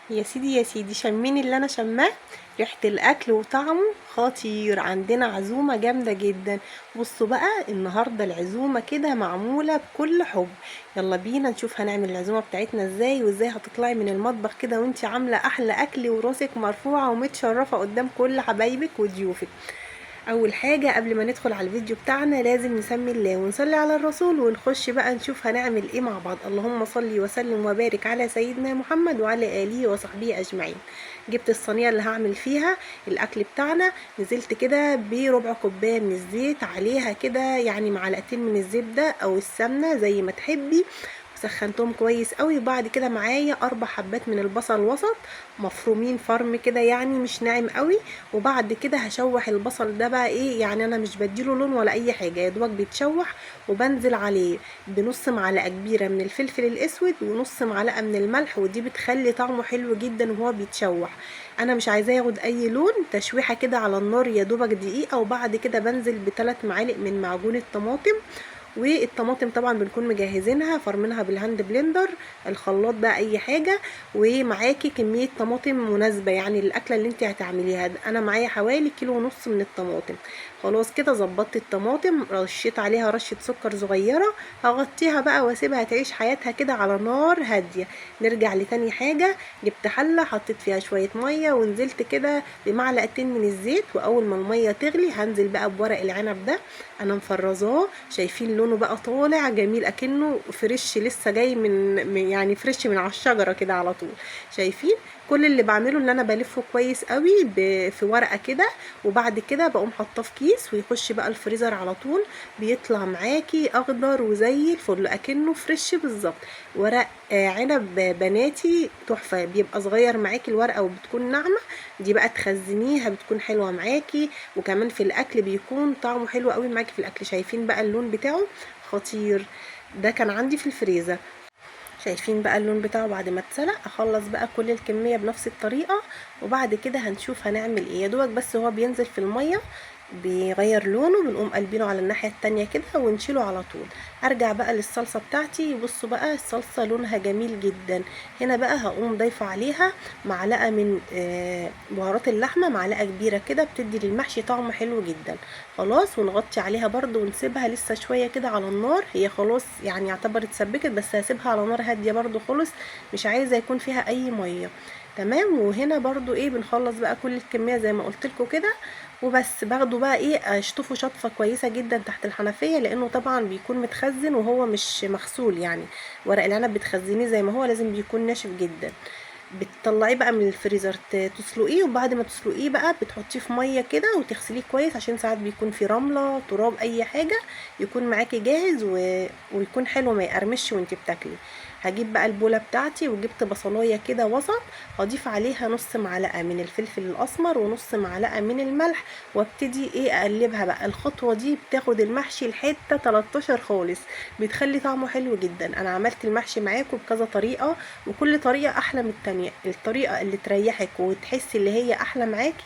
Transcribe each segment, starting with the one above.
يا سيدي يا سيدي، شمين اللي انا شماه. ريحة الاكل وطعمه خطير. عندنا عزومة جامدة جدا. بصوا بقى، النهاردة العزومة كده معمولة بكل حب. يلا بينا نشوف هنعمل العزومة بتاعتنا ازاي، وازاي هتطلعي من المطبخ كده وانتي عاملة احلى اكل وراسك مرفوعة ومتشرفة قدام كل حبايبك وضيوفك. اول حاجة قبل ما ندخل على الفيديو بتاعنا لازم نسمي الله ونصلي على الرسول، ونخش بقى نشوف هنعمل ايه مع بعض. اللهم صل وسلم وبارك على سيدنا محمد وعلى اله وصحبه اجمعين. جبت الصينية اللي هعمل فيها الاكل بتاعنا. نزلت كده بربع كوباية من الزيت، عليها كده يعني معلقتين من الزبدة او السمنة زي ما تحبي. سخنتهم كويس قوي. وبعد كده معايا 4 حبات من البصل وسط مفرومين فرم كده، يعني مش ناعم قوي. وبعد كده هشوح البصل ده بقى ايه، يعني انا مش بديله لون ولا اي حاجه، يا دوبك بيتشوح. وبنزل عليه بنص معلقه كبيره من الفلفل الاسود ونص معلقه من الملح، ودي بتخلي طعمه حلو جدا وهو بيتشوح. انا مش عايزاه ياخد اي لون، تشويحه كده على النار يا دوبك دقيقه. وبعد كده بنزل ب3 معالق من معجون الطماطم. والطماطم طبعا بنكون مجهزينها فرمينها بالهاند بلندر، الخلاط بقى اي حاجه. ومعاكي كميه طماطم مناسبه يعني الاكله اللي انت هتعمليها. انا معايا حوالي 1.5 كيلو من الطماطم. خلاص كده ظبطت الطماطم، رشيت عليها رشه سكر صغيره. هغطيها بقى واسيبها تعيش حياتها كده على نار هاديه. نرجع لتاني حاجه. جبت حله حطيت فيها شويه ميه، ونزلت كده بمعلقتين من الزيت. واول ما الميه تغلي هنزل بقى بورق العنب ده. انا مفرزاه، شايفين لونه بقى طالع جميل اكنه فريش لسه جاي يعني فريش من على الشجره كده على طول. شايفين؟ كل اللي بعمله ان انا بلفه كويس قوي في ورقه كده. وبعد كده بقوم حاطاه في كيس ويخش بقى الفريزر على طول. بيطلع معاكي اخضر وزي الفل اكنه فريش بالظبط. ورق عنب بناتي تحفه، بيبقى صغير معاكي الورقه وبتكون ناعمه. دي بقى تخزنيها بتكون حلوه معاكي. وكمان في الاكل بيكون طعمه حلو قوي معاكي في الاكل. شايفين بقى اللون بتاعه خطير. ده كان عندي في الفريزر. شايفين بقى اللون بتاعه بعد ما اتسلق. اخلص بقى كل الكميه بنفس الطريقه. وبعد كده هنشوف هنعمل ايه. يا دوبك بس هو بينزل في الميه بيغير لونه، بنقوم قلبينه على الناحيه التانية كده ونشيله على طول. ارجع بقى للصلصه بتاعتي. بصوا بقى الصلصه لونها جميل جدا. هنا بقى هقوم ضايفه عليها معلقه من بهارات اللحمه، معلقه كبيره كده بتدي للمحشي طعم حلو جدا. خلاص، ونغطي عليها برضو ونسيبها لسه شويه كده على النار. هي خلاص يعني يعتبر اتسبكت، بس هسيبها على نار هاديه برضو خالص. مش عايزه يكون فيها اي ميه. تمام. وهنا برضو ايه بنخلص بقى كل الكميه زي ما قلت لكم كده. وبس باخده بقى ايه اشطفه شطفه كويسه جدا تحت الحنفيه، لانه طبعا بيكون متخزن وهو مش مغسول يعني. ورق العنب بتخزنيه زي ما هو لازم بيكون ناشف جدا. بتطلعيه بقى من الفريزر تسلقيه. وبعد ما تسلقيه بقى بتحطيه في ميه كده وتغسليه كويس، عشان ساعات بيكون في رمله تراب اي حاجه. يكون معاكي جاهز ويكون حلو ما يقرمش وانت بتاكلي. هجيب بقى البوله بتاعتي وجبت بصلايه كده وسط. هضيف عليها نص معلقه من الفلفل الاسمر ونص معلقه من الملح. وابتدي ايه اقلبها بقى. الخطوه دي بتاخد المحشي الحته 13 خالص. بتخلي طعمه حلو جدا. انا عملت المحشي معاكم بكذا طريقه، وكل طريقة احلى من التانية. الطريقة اللي تريحك وتحسي اللي هي احلى معاكي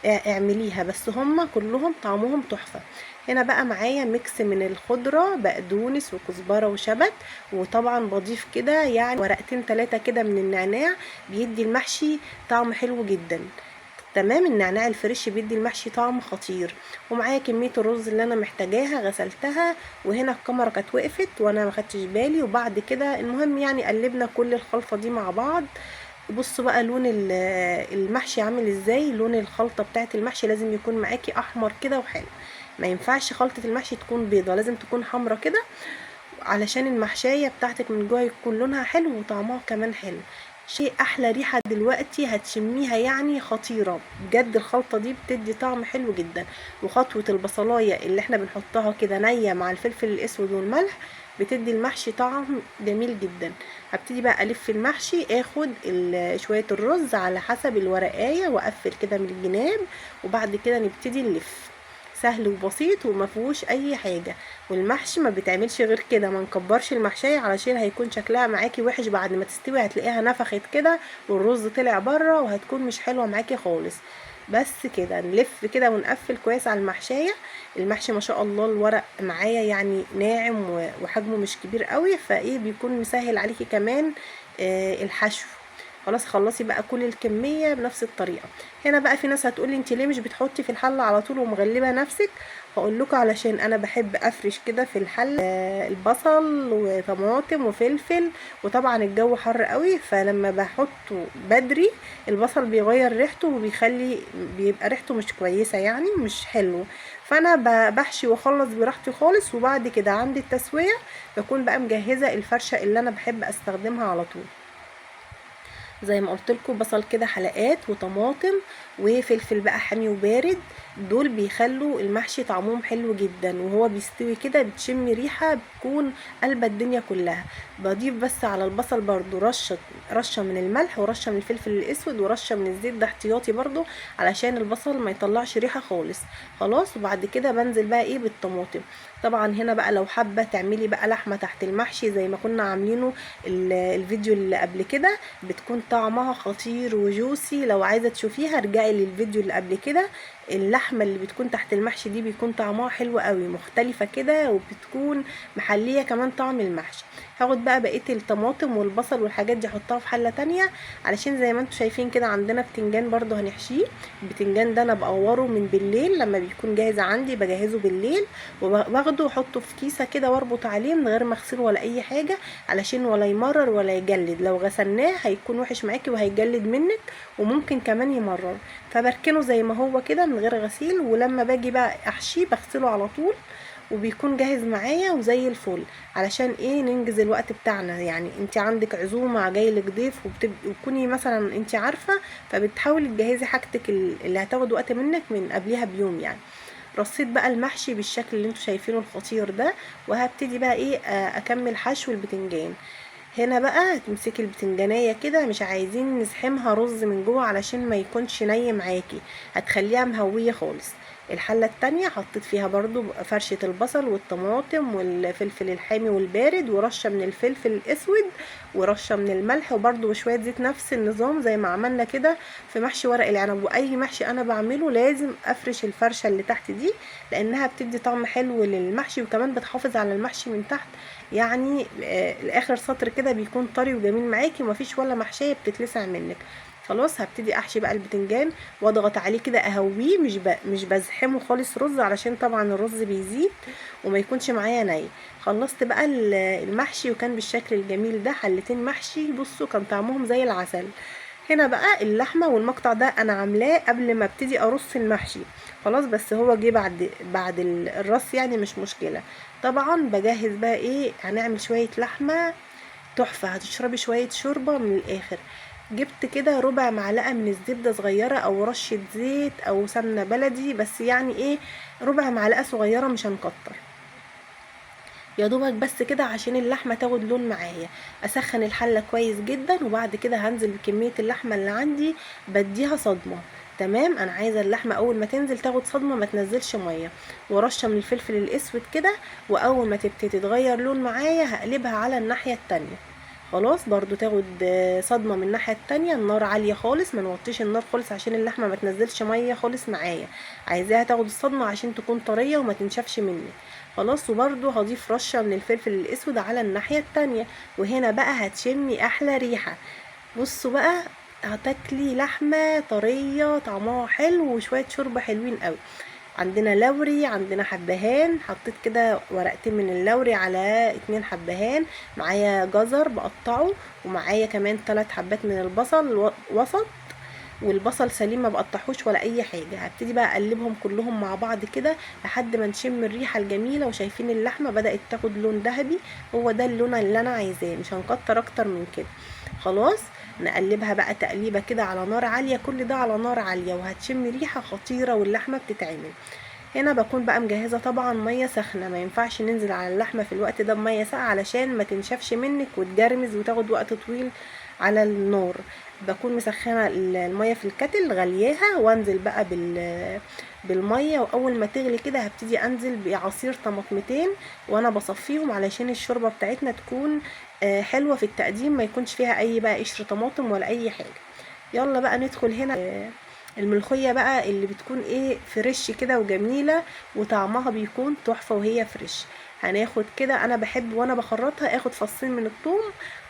اعمليها. بس هما كلهم طعمهم تحفة. هنا بقى معايا ميكس من الخضرة، بقدونس وكزبرة وشبت. وطبعا بضيف كده يعني ورقتين 3 كده من النعناع. بيدي المحشي طعم حلو جدا. تمام. النعناع الفريش بيدي المحشي طعم خطير. ومعايا كميه الرز اللي انا محتاجاها غسلتها. وهنا الكاميرا كانت وقفت وانا ما خدتش بالي. وبعد كده المهم يعني قلبنا كل الخلطه دي مع بعض. بصوا بقى لون المحشي عامل ازاي. لون الخلطه بتاعت المحشي لازم يكون معاكي احمر كده وحلو. ما ينفعش خلطه المحشي تكون بيضه، لازم تكون حمرا كده. علشان المحشية بتاعتك من جوه يكون لونها حلو وطعمها كمان حلو. شيء احلى ريحة دلوقتي هتشميها يعني خطيرة بجد. الخلطة دي بتدي طعم حلو جدا. وخطوة البصلاية اللي احنا بنحطها كده نية مع الفلفل الاسود والملح بتدي المحشي طعم جميل جدا. هبتدي بقى الف المحشي. اخد شوية الرز على حسب الورقاية واقفل كده من الجناب. وبعد كده نبتدي نلف. سهل وبسيط وما فيهوش اي حاجه. والمحشي ما بيتعملش غير كده. ما نكبرش المحشيه علشان هيكون شكلها معاكي وحش بعد ما تستوي. هتلاقيها نفخت كده والرز طلع بره وهتكون مش حلوه معاكي خالص. بس كده نلف كده ونقفل كويس على المحشيه. المحشي ما شاء الله الورق معايا يعني ناعم وحجمه مش كبير قوي، فايه بيكون مسهل عليكي كمان الحشو. خلاص خلصي بقى كل الكميه بنفس الطريقه. هنا بقى في ناس هتقولي انت ليه مش بتحطي في الحله على طول ومغلبه نفسك؟ هقول لكم علشان انا بحب افرش كده في الحله البصل وطماطم وفلفل، وطبعا الجو حر قوي، فلما بحطه بدري البصل بيغير ريحته وبيخلي بيبقى ريحته مش كويسه، يعني مش حلو. فانا بحشي واخلص براحتي خالص، وبعد كده عند التسويه بكون بقى مجهزه الفرشه اللي انا بحب استخدمها على طول. زي ما قلت لكم بصل كده حلقات وطماطم وفلفل بقى حامي وبارد، دول بيخلوا المحشي طعمهم حلو جدا، وهو بيستوي كده بتشمي ريحه بتكون قلبة الدنيا كلها. بضيف بس على البصل برضو رشه من الملح ورشه من الفلفل الاسود ورشه من الزيت، ده احتياطي برضو علشان البصل ما يطلعش ريحه خالص. خلاص، وبعد كده بنزل بقى ايه بالطماطم. طبعا هنا بقى لو حابه تعملي بقى لحمه تحت المحشي زي ما كنا عاملينه الفيديو اللي قبل كده، بتكون طعمها خطير وجوسي. لو عايزه تشوفيها ارجعي للفيديو اللي قبل كده. اللحمه اللي بتكون تحت المحشي دي بيكون طعمها حلو قوي، مختلفه كده، وبتكون محليه كمان طعم المحشي. هاخد بقى بقيه الطماطم والبصل والحاجات دي احطها في حله تانية، علشان زي ما انتم شايفين كده عندنا بتنجان برضو هنحشيه. البتنجان ده انا بقوره من بالليل، لما بيكون جاهز عندي بجهزه بالليل وباخده واحطه في كيسه كده واربط عليه من غير ما اغسله ولا اي حاجه، علشان ولا يمرر ولا يجلد. لو غسلناه هيكون وحش معاكي وهيجلد منك، وممكن كمان يمرر. فبركنه زي ما هو كده من غير غسيل، ولما باجي بقى احشيه بغسله على طول وبيكون جاهز معايا وزي الفل. علشان ايه؟ ننجز الوقت بتاعنا. يعني انت عندك عزومه جايلك ضيف وبتكوني مثلا انت عارفه، فبتحاولي تجهزي حاجتك اللي هتاخد وقت منك من قبلها بيوم يعني. رصيت بقى المحشي بالشكل اللي انتوا شايفينه الخطير ده، وهبتدي بقى ايه اكمل حشو البتنجان. هنا بقى تمسكي البتنجانية كده، مش عايزين نزحمها رز من جوه علشان ما يكونش ني معاكي، هتخليها مهوية خالص. الحلة التانية حطيت فيها برضو فرشة البصل والطماطم والفلفل الحامي والبارد ورشة من الفلفل الاسود ورشة من الملح وبرضو شوية زيت، نفس النظام زي ما عملنا كده في محشي ورق العنب. واي محشي انا بعمله لازم افرش الفرشة اللي تحت دي، لانها بتدي طعم حلو للمحشي، وكمان بتحافظ على المحشي من تحت. يعني الاخر سطر كده بيكون طري وجميل معاكي ومفيش ولا محشيه بتتلسع منك. خلاص هبتدي احشي بقى البتنجان واضغط عليه كده اهويه، مش بزحمه خالص رز، علشان طبعا الرز بيزيد وما يكونش معايا ني. خلصت بقى المحشي وكان بالشكل الجميل ده. حلتين محشي بصوا كان طعمهم زي العسل. هنا بقى اللحمه والمقطع ده انا عاملاه قبل ما ابتدي ارص المحشي خلاص، بس هو جه بعد الرص يعني مش مشكله. طبعا بجهز بقى ايه، هنعمل شويه لحمه تحفه، هتشربي شويه شوربه من الاخر. جبت كده ربع معلقه من الزبده صغيره او رشه زيت او سمنه بلدي، بس يعني ايه، ربع معلقه صغيره مش هنكتر، يا دوبك بس كده عشان اللحمه تاخد لون معايا. اسخن الحله كويس جدا، وبعد كده هنزل بكميه اللحمه اللي عندي بديها صدمه. تمام، انا عايزه اللحمه اول ما تنزل تاخد صدمه ما تنزلش ميه، ورشه من الفلفل الاسود كده. واول ما تبتدي تغير لون معايا هقلبها على الناحيه التانية. خلاص برضو تاخد صدمه من الناحيه التانية. النار عاليه خالص، ما نوطيش النار خالص عشان اللحمه ما تنزلش ميه خالص معايا، عايزاها تاخد الصدمه عشان تكون طريه وما تنشفش مني. خلاص، وبرده هضيف رشه من الفلفل الاسود على الناحيه التانية. وهنا بقى هتشمي احلى ريحه. بصوا بقى، هتاكلي لحمه طريه طعمها حلو وشويه شوربه حلوين قوي. عندنا لوري، عندنا حبهان، حطيت كده ورقتين من اللوري على 2 حبهان، معايا جزر بقطعه، ومعايا كمان 3 حبات من البصل وسط، والبصل سليم ما بقطعهوش ولا اي حاجه. هبتدي بقى اقلبهم كلهم مع بعض كده لحد ما نشم الريحه الجميله. وشايفين اللحمه بدات تاخد لون ذهبي، هو ده اللون اللي انا عايزاه، مش هنكتر اكتر من كده. خلاص، نقلبها بقى تقليبه كده على نار عاليه، كل ده على نار عاليه، وهتشم ريحه خطيره واللحمه بتتعمل. هنا بكون بقى مجهزه طبعا ميه سخنه، ما ينفعش ننزل على اللحمه في الوقت ده بميه ساقعه علشان ما تنشفش منك وتجرمز وتاخد وقت طويل على النار. بكون مسخنه الميه في الكتل غلياها، وانزل بقى بالميه، واول ما تغلي كده هبتدي انزل بعصير طماطمتين وانا بصفيهم علشان الشوربه بتاعتنا تكون حلوه في التقديم، ما يكونش فيها اي بقى قشر طماطم ولا اي حاجه. يلا بقى ندخل هنا الملوخيه بقى اللي بتكون ايه فريش كده وجميله، وطعمها بيكون تحفه وهي فريش. هناخد كده، انا بحب وانا بخرطها اخد فصين من الثوم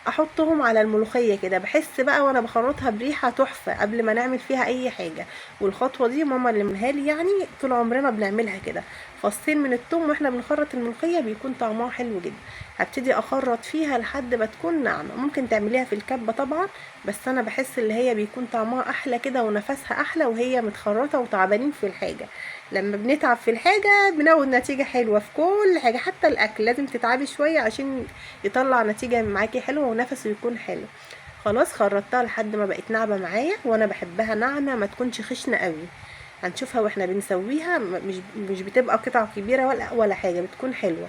احطهم على الملوخيه كده، بحس بقى وانا بخرطها بريحه تحفه قبل ما نعمل فيها اي حاجه. والخطوه دي ماما اللي منها لي، يعني طول عمرنا بنعملها كده. فصين من الثوم واحنا بنخرط الملوخيه بيكون طعمها حلو جدا. هبتدي اخرط فيها لحد ما تكون ناعمه. ممكن تعمليها في الكبه طبعا، بس انا بحس اللي هي بيكون طعمها احلى كده ونفسها احلى وهي متخرطه وتعبانين في الحاجه. لما بنتعب في الحاجه بناخد نتيجه حلوه في كل حاجه، حتى الاكل لازم تتعبي شويه عشان يطلع نتيجه معاكي حلوه ونفسه يكون حلو. خلاص خرطتها لحد ما بقت ناعمه معايا، وانا بحبها ناعمه ما تكونش خشنه قوي. هنشوفها واحنا بنسويها، مش بتبقى قطع كبيره ولا حاجه، بتكون حلوه.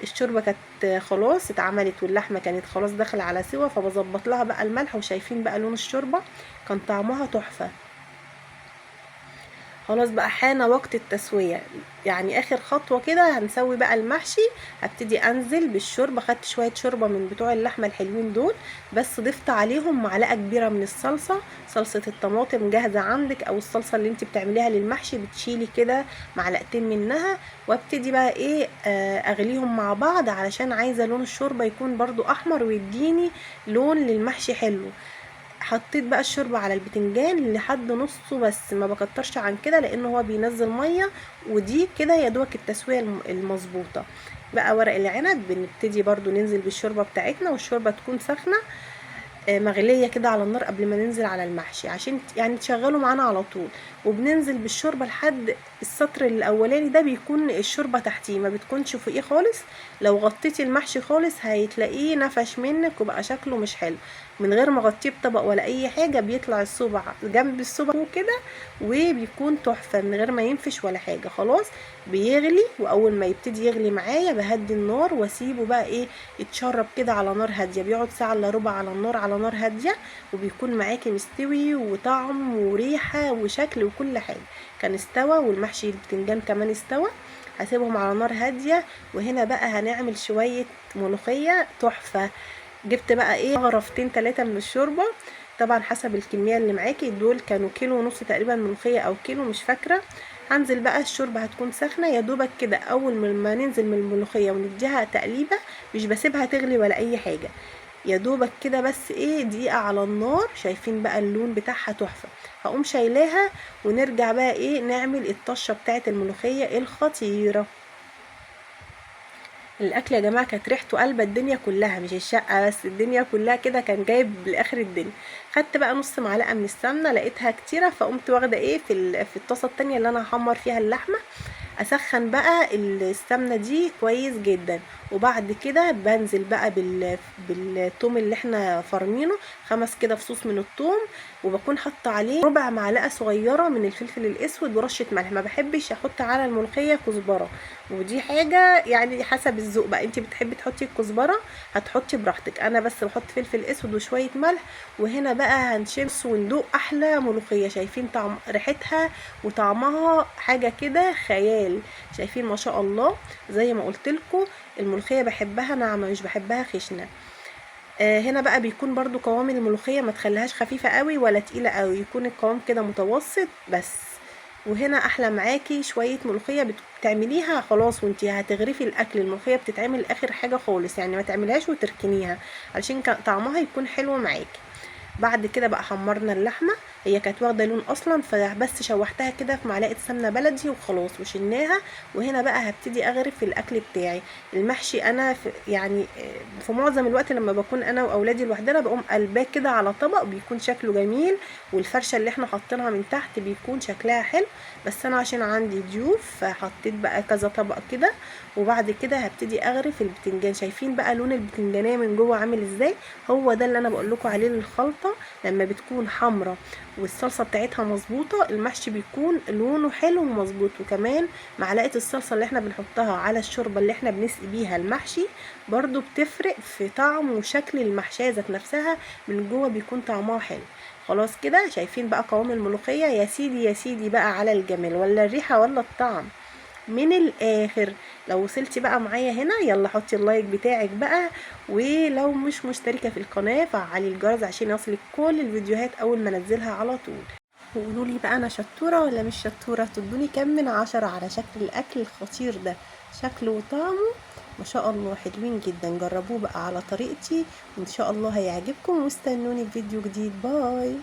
الشوربه كانت خلاص اتعملت واللحمه كانت خلاص داخله على سوا، فبظبط لها بقى الملح، وشايفين بقى لون الشوربه كان طعمها تحفه. خلاص بقى حان وقت التسوية، يعني اخر خطوة كده هنسوي بقى المحشي. هبتدي انزل بالشوربة، خدت شوية شوربة من بتوع اللحمة الحلوين دول، بس ضفت عليهم معلقة كبيرة من الصلصة، صلصة الطماطم جاهزة عندك، او الصلصة اللي انت بتعمليها للمحشي بتشيلي كده معلقتين منها. وابتدي بقى ايه اغليهم مع بعض، علشان عايزة لون الشوربة يكون برضو احمر ويديني لون للمحشي حلو. حطيت بقى الشوربه على البتنجان لحد نصه بس، ما بكترش عن كده لان هو بينزل ميه، ودي كده يا دوبك التسويه المظبوطه. بقى ورق العنب بنبتدي برضو ننزل بالشوربه بتاعتنا، والشوربه تكون سخنه مغليه كده على النار قبل ما ننزل على المحشي، عشان يعني تشغلوا معانا على طول. وبننزل بالشوربه لحد السطر الاولاني ده بيكون الشوربه تحتيه، ما بتكونش فوقيه خالص. لو غطيتي المحشي خالص هتلاقيه نفش منك وبقى شكله مش حلو. من غير ما اغطيه بطبق ولا اي حاجه بيطلع الصبع جنب الصبع وكده، وبيكون تحفه من غير ما ينفش ولا حاجه. خلاص بيغلي، واول ما يبتدي يغلي معايا بهدي النار واسيبه بقى ايه يتشرب كده على نار هاديه، بيقعد ساعه الا ربع على النار، على نار هاديه، وبيكون معاكي مستوي وطعم وريحه وشكل وكل حاجه. كان استوى، والمحشي البتنجان كمان استوى. هسيبهم على نار هاديه. وهنا بقى هنعمل شويه ملوخيه تحفه. جبت بقى ايه غرفتين 3 من الشوربه، طبعا حسب الكميه اللي معاكي. دول كانوا كيلو ونص تقريبا ملوخيه او كيلو مش فاكره. هنزل بقى الشوربه هتكون سخنه يا دوبك كده، اول ما ننزل من الملوخيه ونديها تقليبه، مش بسيبها تغلي ولا اي حاجه، يا دوبك كده بس ايه دقيقه على النار. شايفين بقى اللون بتاعها تحفه. هقوم شايلاها ونرجع بقى ايه نعمل الطشه بتاعه الملوخيه الخطيره. الاكل يا جماعه كانت ريحته قلبه الدنيا كلها، مش الشقه بس، الدنيا كلها كده كان جايب لاخر الدنيا. خدت بقى نص معلقه من السمنه، لقيتها كتيره فقمت واخده ايه في الطاسه التانية اللي انا هحمر فيها اللحمه. اسخن بقى السمنه دي كويس جدا، وبعد كده بنزل بقى بالثوم اللي احنا فرمينه، 5 كده فصوص من الثوم. وبكون حاطه عليه ربع معلقه صغيره من الفلفل الاسود ورشه ملح. ما بحبش احط على الملوخيه كزبره، ودي حاجه يعني حسب الذوق بقى، انت بتحبي تحطي الكزبره هتحطي براحتك، انا بس بحط فلفل اسود وشويه ملح. وهنا بقى هنشمس وندوق احلى ملوخيه. شايفين طعم ريحتها وطعمها حاجه كده خيال. شايفين ما شاء الله. زي ما قلت لكم الملوخيه بحبها ناعمه مش بحبها خشنه. هنا بقى بيكون برضو قوام الملوخيه ما تخليهاش خفيفه قوي ولا تقيله قوي، يكون القوام كده متوسط بس. وهنا احلى معاكي شويه ملوخيه بتعمليها خلاص وانتي هتغرفي الاكل. الملوخيه بتتعمل اخر حاجه خالص، يعني ما تعملهاش وتركنيها علشان طعمها يكون حلو معاكي. بعد كده بقى حمرنا اللحمه، هي كانت واخده لون اصلا، فبس شوحتها كده في معلقه سمنه بلدي وخلاص وشلناها. وهنا بقى هبتدي اغرف الاكل بتاعي. المحشي انا يعني في معظم الوقت لما بكون انا واولادي لوحدنا بقوم قلباه كده على طبق، بيكون شكله جميل، والفرشه اللي احنا حاطينها من تحت بيكون شكلها حلو. بس انا عشان عندي ضيوف فحطيت بقى كذا طبق كده. وبعد كده هبتدي اغرف البتنجان. شايفين بقى لون البتنجانيه من جوه عامل ازاي؟ هو ده اللي انا بقول لكم عليه للخلطه. لما بتكون حمرا والصلصه بتاعتها مظبوطه، المحشي بيكون لونه حلو ومظبوط. وكمان معلقه الصلصه اللي احنا بنحطها على الشوربه اللي احنا بنسقي بيها المحشي برضو بتفرق في طعم وشكل المحشيه ذات نفسها، من جوه بيكون طعمها حلو. خلاص كده شايفين بقى قوام الملوخيه؟ يا سيدي يا سيدي بقى على الجمال، ولا الريحه ولا الطعم من الاخر. لو وصلتي بقى معايا هنا يلا حطي اللايك بتاعك بقى، ولو مش مشتركه في القناه فعلي الجرس عشان يوصلك كل الفيديوهات اول ما انزلها على طول. وقولوا لي بقى انا شطوره ولا مش شطوره، تدوني كام من 10 على شكل الاكل الخطير ده. شكله وطعمه ما شاء الله حلوين جدا. جربوه بقى على طريقتي وان شاء الله هيعجبكم، واستنوني في فيديو جديد. باي.